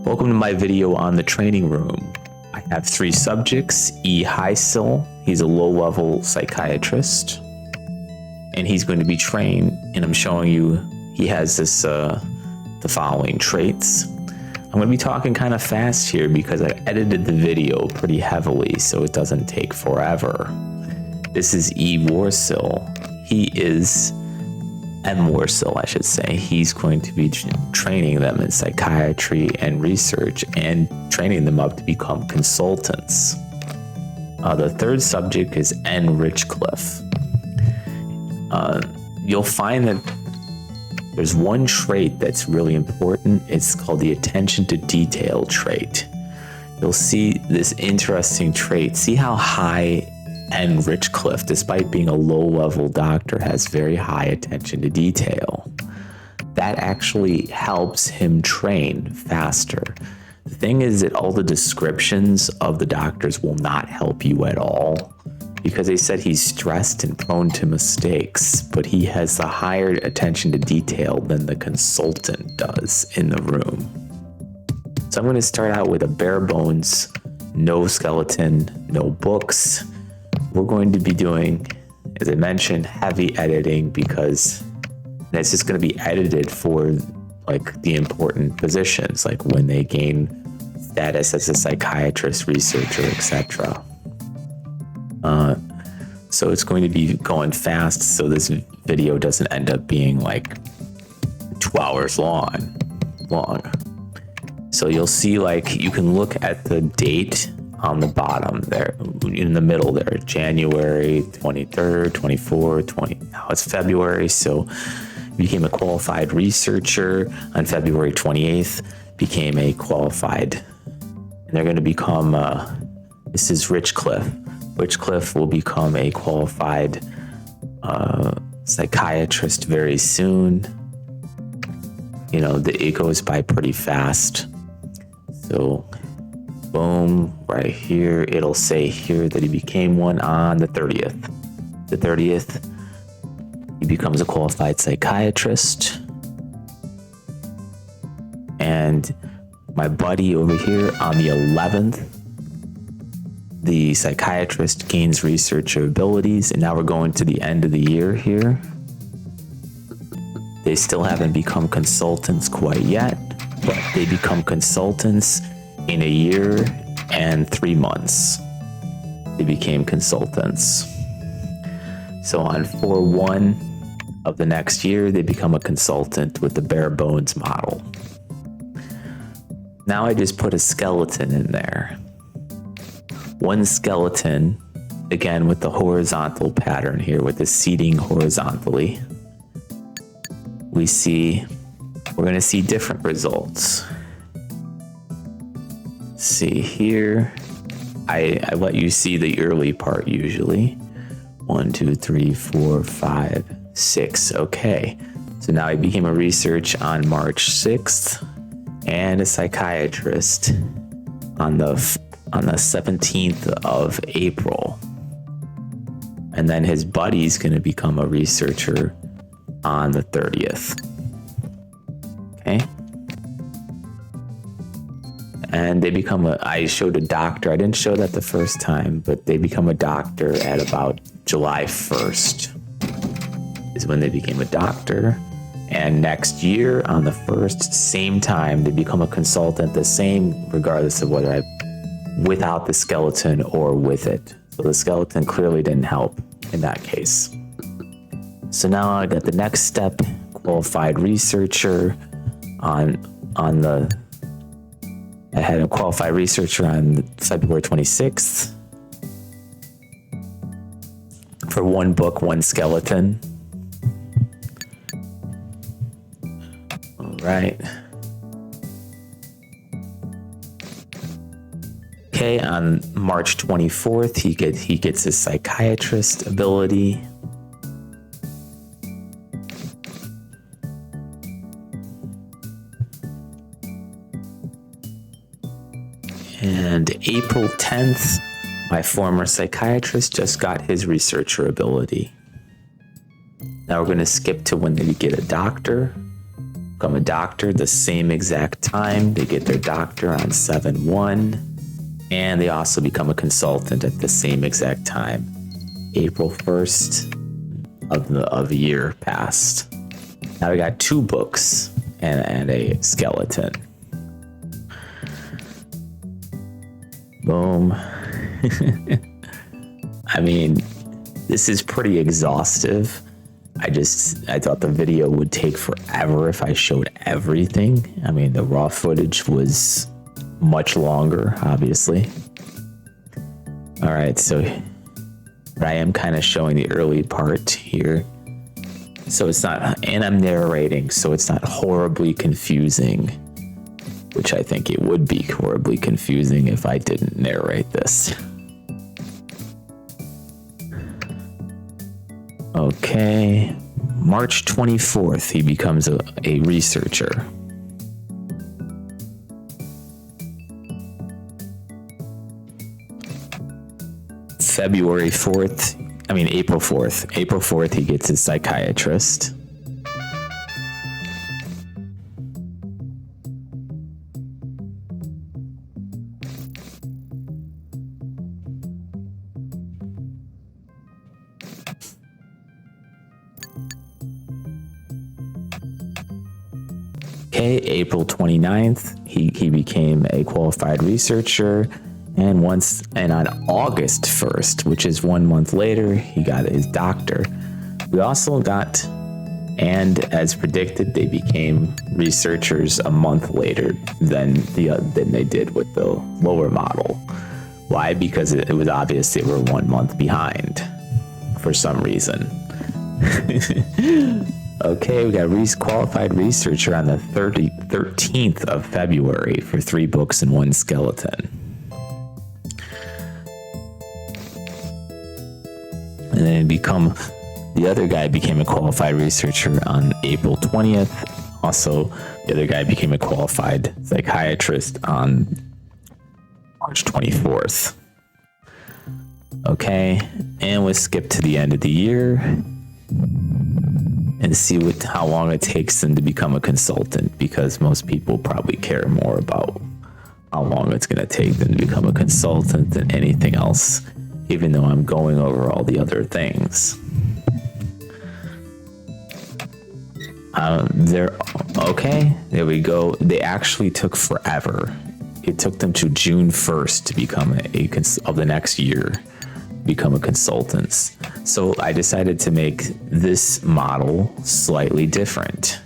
Welcome to my video on the training room. I have 3 subjects. E.HIGHSILL, he's a low-level psychiatrist, and he's going to be trained, and I'm showing you he has this the following traits. I'm going to be talking kind of fast here because I edited the video pretty heavily so it doesn't take forever. This is E.HIGHSILL. He is M.HIGHSILL, I should say. He's going to be training them in psychiatry and research and training them up to become consultants. The 3rd subject is RICHCLIFFE. You'll find that there's one trait that's really important. It's called the attention to detail trait. You'll see this interesting trait. See how high RICHCLIFFE, despite being a low-level doctor, has very high attention to detail. That actually helps him train faster. The thing is that all the descriptions of the doctors will not help you at all because they said he's stressed and prone to mistakes, but he has the higher attention to detail than the consultant does in the room. So I'm going to start out with a bare bones, no skeleton, no books. We're going to be doing, as I mentioned, heavy editing because it's just going to be edited for like the important positions, like when they gain status as a psychiatrist, researcher, etc. So it's going to be going fast so this video doesn't end up being like 2 hours long. So you'll see, like, you can look at the date on the bottom there, in the middle there, January 23rd, 24th, 20, now it's February, so became a qualified researcher on February 28th, became a qualified, and they're going to become, this is RICHCLIFFE. RICHCLIFFE will become a qualified psychiatrist very soon. You know, it goes by pretty fast. So, boom, right here, it'll say here that he became one on the 30th. The 30th, he becomes a qualified psychiatrist. And my buddy over here on the 11th, the psychiatrist gains researcher abilities, and now we're going to the end of the year here. They still haven't become consultants quite yet, but they become consultants in a year and 3 months. They became consultants. So on 4/1 of the next year, they become a consultant with the bare bones model. Now I just put a skeleton in there. One skeleton, again with the horizontal pattern here, with the seating horizontally. We're going to see different results. See here, I let you see the early part usually. 1, 2, 3, 4, 5, 6. Okay, so now I became a researcher on March 6th and a psychiatrist on the 17th of April. And then his buddy's going to become a researcher on the 30th. Okay. And they become I showed a doctor. I didn't show that the first time, but they become a doctor at about July 1st is when they became a doctor. And next year on the 1st, same time, they become a consultant, the same regardless of whether without the skeleton or with it. So the skeleton clearly didn't help in that case. So now I got the next step, qualified researcher I had a qualified researcher on February 26th for 1 book, 1 skeleton. All right. Okay, on March 24th, he gets his psychiatrist ability. And April 10th, my former psychiatrist just got his researcher ability. Now we're going to skip to when they get a doctor. become a doctor the same exact time. They get their doctor on 7/1, and they also become a consultant at the same exact time. April 1st of the year passed. Now we got 2 books and a skeleton. Boom. I mean, this is pretty exhaustive. I thought the video would take forever if I showed everything. I mean, the raw footage was much longer, obviously. All right, so I am kind of showing the early part here. So it's not, and I'm narrating, so it's not horribly confusing, which I think it would be horribly confusing if I didn't narrate this. Okay, March 24th, he becomes a researcher. April 4th, he gets his psychiatrist. Okay, April 29th, he became a qualified researcher. And on August 1st, which is 1 month later, he got his doctor. We also got, and as predicted, they became researchers a month later than they did with the lower model. Why? Because it was obvious they were 1 month behind for some reason. Okay, we got qualified researcher on the 13th of February for 3 books and 1 skeleton. And then the other guy became a qualified researcher on April 20th. Also, the other guy became a qualified psychiatrist on March 24th. Okay, and we'll skip to the end of the year and see how long it takes them to become a consultant, because most people probably care more about how long it's going to take them to become a consultant than anything else, even though I'm going over all the other things. There we go. They actually took forever. It took them to June 1st to become of the next year, become a consultant. So I decided to make this model slightly different.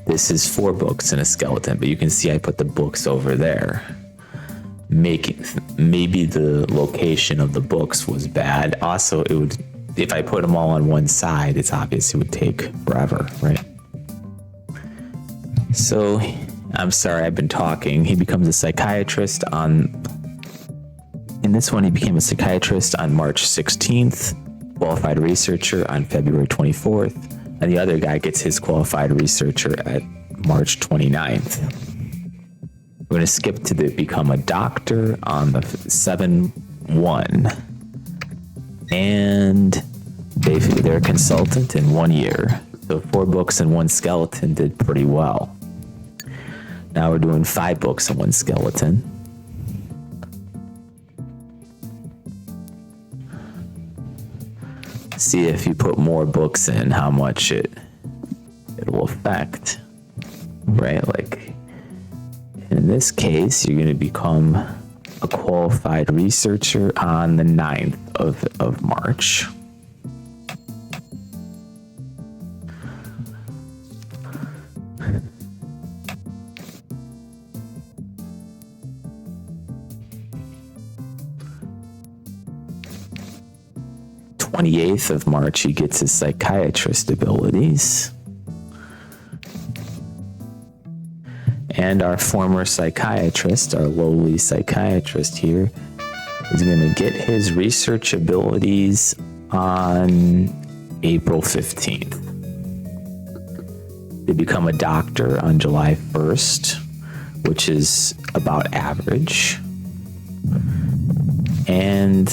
This is 4 books and a skeleton, but you can see I put the books over there. Maybe the location of the books was bad. Also, if I put them all on one side, it's obvious it would take forever, right? So, I'm sorry, I've been talking. He becomes a psychiatrist in this one, he became a psychiatrist on March 16th, qualified researcher on February 24th, and the other guy gets his qualified researcher at March 29th. We're going to skip to become a doctor on the 7/1, and they're a consultant in 1 year. So 4 books and 1 skeleton did pretty well. Now we're doing 5 books and 1 skeleton. See if you put more books in, how much it will affect, right? Like in this case, you're going to become a qualified researcher on the 9th of March. On the 28th of March, he gets his psychiatrist abilities. And our former psychiatrist, our lowly psychiatrist here, is going to get his research abilities on April 15th. They become a doctor on July 1st, which is about average. And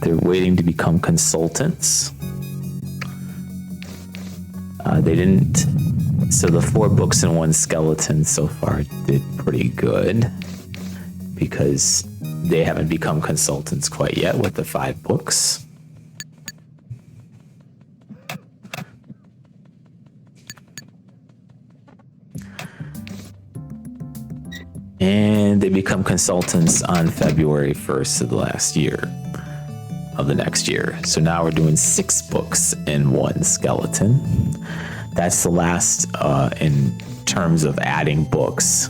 they're waiting to become consultants. They didn't So the 4 books and 1 skeleton so far did pretty good because they haven't become consultants quite yet with the 5 books. And they become consultants on February 1st of the last year, of the next year. So now we're doing 6 books and 1 skeleton. That's the last in terms of adding books.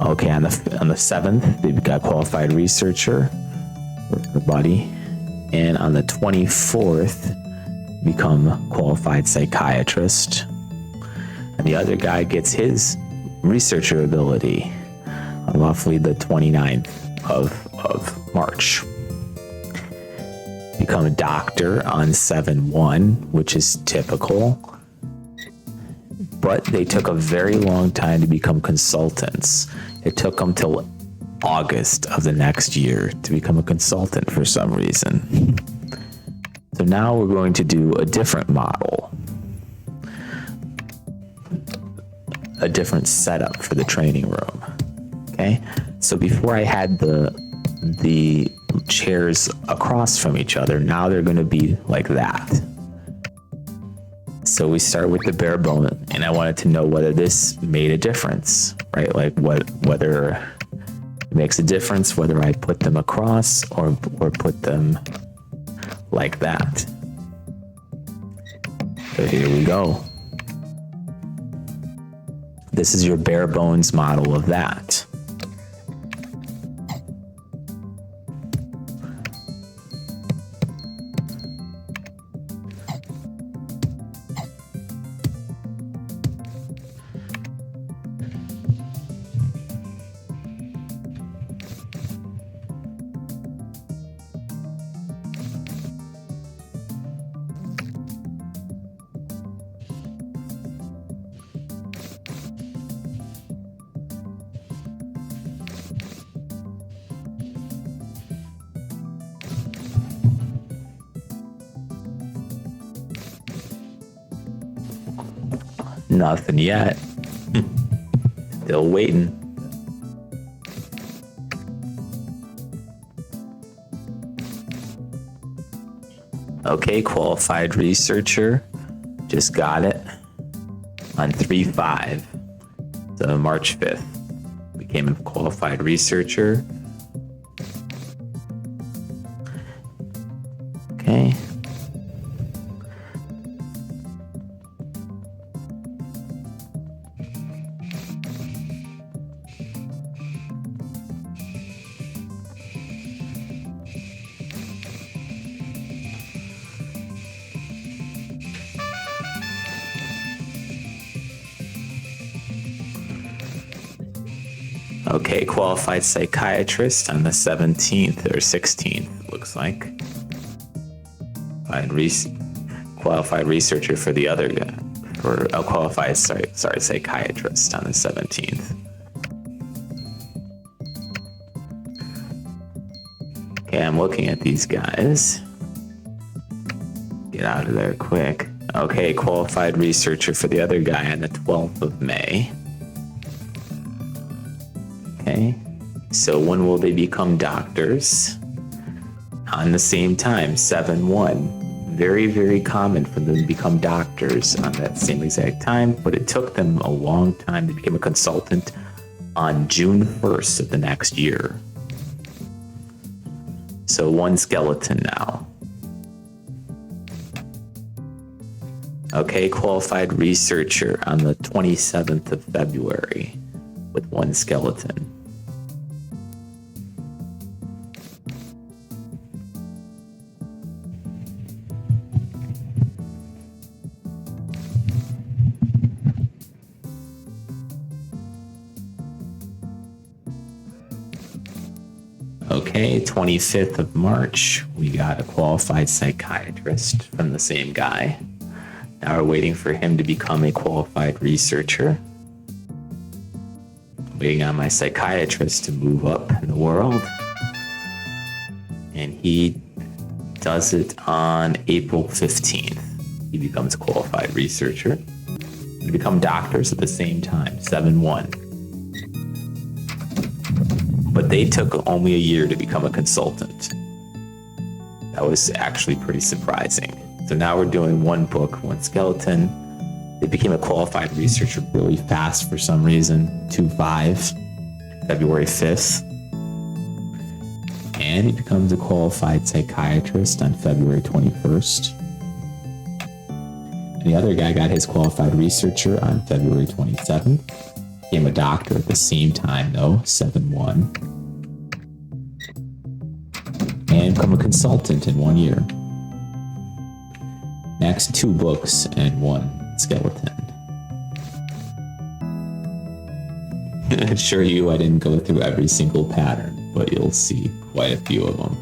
Okay, on the 7th, they got qualified researcher, her buddy. And on the 24th, become qualified psychiatrist. And the other guy gets his researcher ability on roughly the 29th of March. Become a doctor on 7/1, which is typical. But they took a very long time to become consultants. It took them till August of the next year to become a consultant for some reason. So now we're going to do a different model, a different setup for the training room. Okay, so before I had the chairs across from each other, now they're going to be like that. So we start with the bare bone, and I wanted to know whether this made a difference, right? Like whether it makes a difference whether I put them across or put them like that. So here we go. This is your bare bones model of that. Nothing yet. Still waiting. Okay, qualified researcher. Just got it on 3/5. So March 5th. Became a qualified researcher. Okay. Okay, qualified psychiatrist on the 17th or 16th, looks like. Qualified researcher for the other guy, for a qualified psychiatrist on the 17th. Okay, I'm looking at these guys. Get out of there quick. Okay, qualified researcher for the other guy on the 12th of May. Okay, so when will they become doctors? On the same time, 7/1. Very, very common for them to become doctors on that same exact time, but it took them a long time to become a consultant on June 1st of the next year. So 1 skeleton now. Okay, qualified researcher on the 27th of February with 1 skeleton. Okay, 25th of March, we got a qualified psychiatrist from the same guy. Now we're waiting for him to become a qualified researcher. Waiting on my psychiatrist to move up in the world. And he does it on April 15th. He becomes a qualified researcher. They become doctors at the same time, 7-1. But they took only a year to become a consultant. That was actually pretty surprising. So now we're doing one book, one skeleton. They became a qualified researcher really fast for some reason, 2-5, February 5th. And he becomes a qualified psychiatrist on February 21st. And the other guy got his qualified researcher on February 27th. Became a doctor at the same time though, 7-1. And become a consultant in 1 year. Next, 2 books and 1 skeleton. I assure you I didn't go through every single pattern, but you'll see quite a few of them.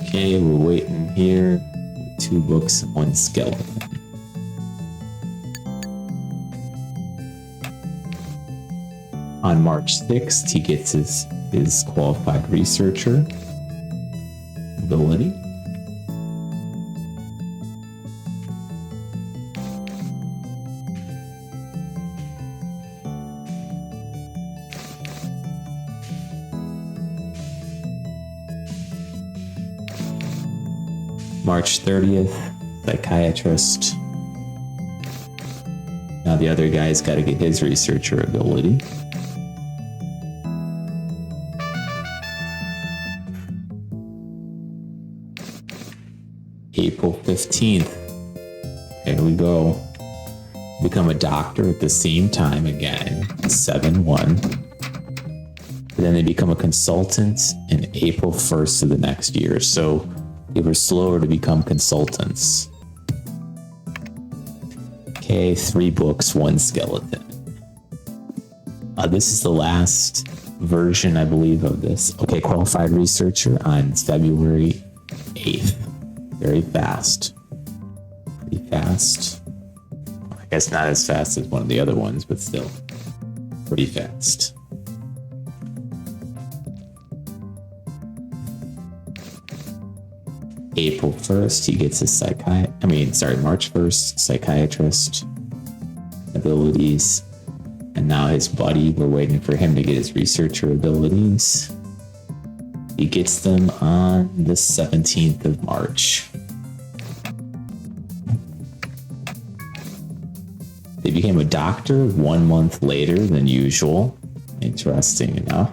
Okay, we're waiting here. 2 books, 1 skeleton. On March 6th, he gets his qualified researcher ability. March 30th, psychiatrist. Now the other guy's got to get his researcher ability. April 15th, there we go. Become a doctor at the same time again, 7-1. Then they become a consultant in April 1st of the next year. So they were slower to become consultants. Okay, 3 books, 1 skeleton. This is the last version, I believe, of this. Okay, qualified researcher on February 8th. Very fast. Pretty fast. I guess not as fast as one of the other ones, but still pretty fast. April 1st, he gets his March 1st, psychiatrist abilities. And now his buddy, we're waiting for him to get his researcher abilities. He gets them on the 17th of March. They became a doctor 1 month later than usual. Interesting enough.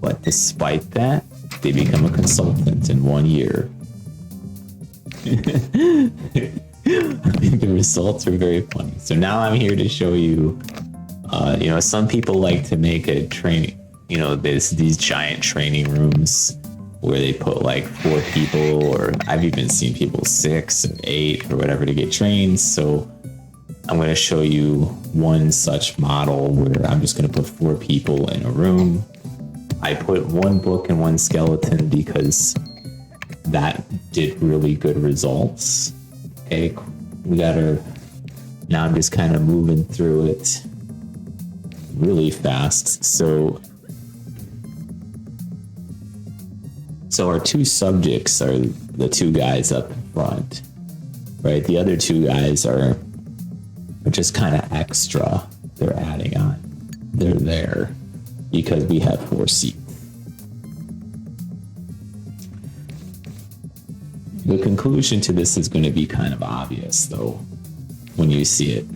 But despite that, they become a consultant in 1 year. I think the results are very funny. So now I'm here to show you, some people like to make a training, these giant training rooms where they put like 4 people, or I've even seen people 6 or 8 or whatever to get trained. So I'm going to show you one such model where I'm just going to put 4 people in a room. I put 1 book and 1 skeleton because that did really good results. Okay, now I'm just kind of moving through it really fast. So our 2 subjects are the 2 guys up front, right? The other 2 guys are just kind of extra. They're adding on. They're there because we have 4 seats. The conclusion to this is going to be kind of obvious, though, when you see it.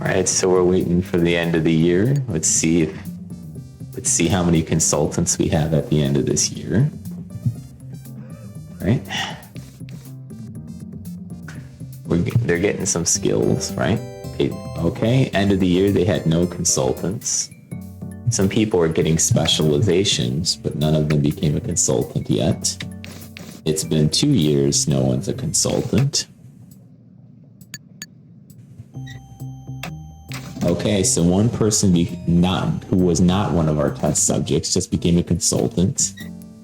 All right, so we're waiting for the end of the year. Let's see how many consultants we have at the end of this year. Right? They're getting some skills, right? Okay, end of the year, they had no consultants. Some people are getting specializations, but none of them became a consultant yet. It's been 2 years, no one's a consultant. Okay, so one person who was not one of our test subjects just became a consultant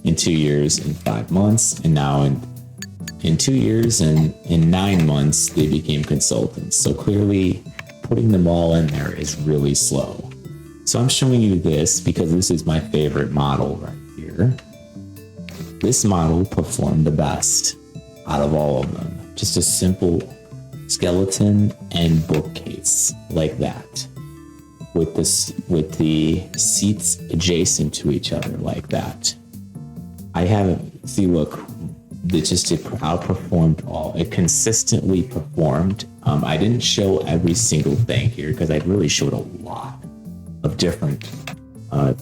in 2 years and 5 months, and now in in 2 years and in 9 months, they became consultants. So clearly putting them all in there is really slow. So I'm showing you this because this is my favorite model right here. This model performed the best out of all of them. Just a simple skeleton and bookcase like that, with the seats adjacent to each other like that. I haven't, see, look, it outperformed all. It consistently performed. I didn't show every single thing here because I really showed a lot of different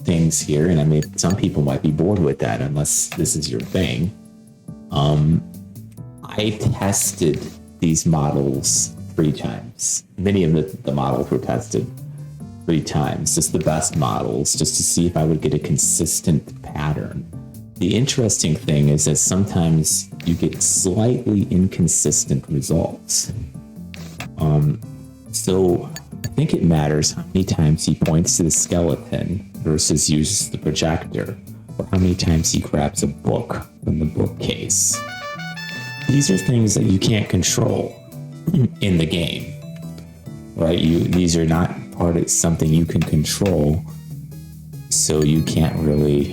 things here, and I mean, some people might be bored with that unless this is your thing. I tested these models 3 times. Many of the models were tested 3 times, just the best models, just to see if I would get a consistent pattern. The interesting thing is that sometimes you get slightly inconsistent results. So I think it matters how many times he points to the skeleton versus uses the projector, or how many times he grabs a book from the bookcase. These are things that you can't control in the game, right? These are not part of something you can control, so you can't really,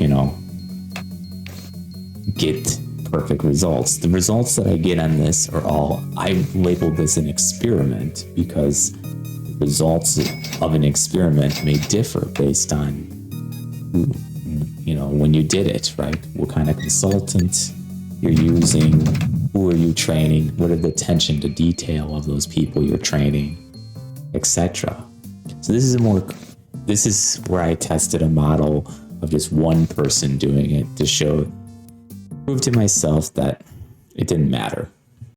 get perfect results. The results that I get on this are all, I've labeled this an experiment because the results of an experiment may differ based on when you did it, right? What kind of consultant you're using, who are you training, what are the attention to detail of those people you're training, etc. So this is where I tested a model of just one person doing it to prove to myself that it didn't matter.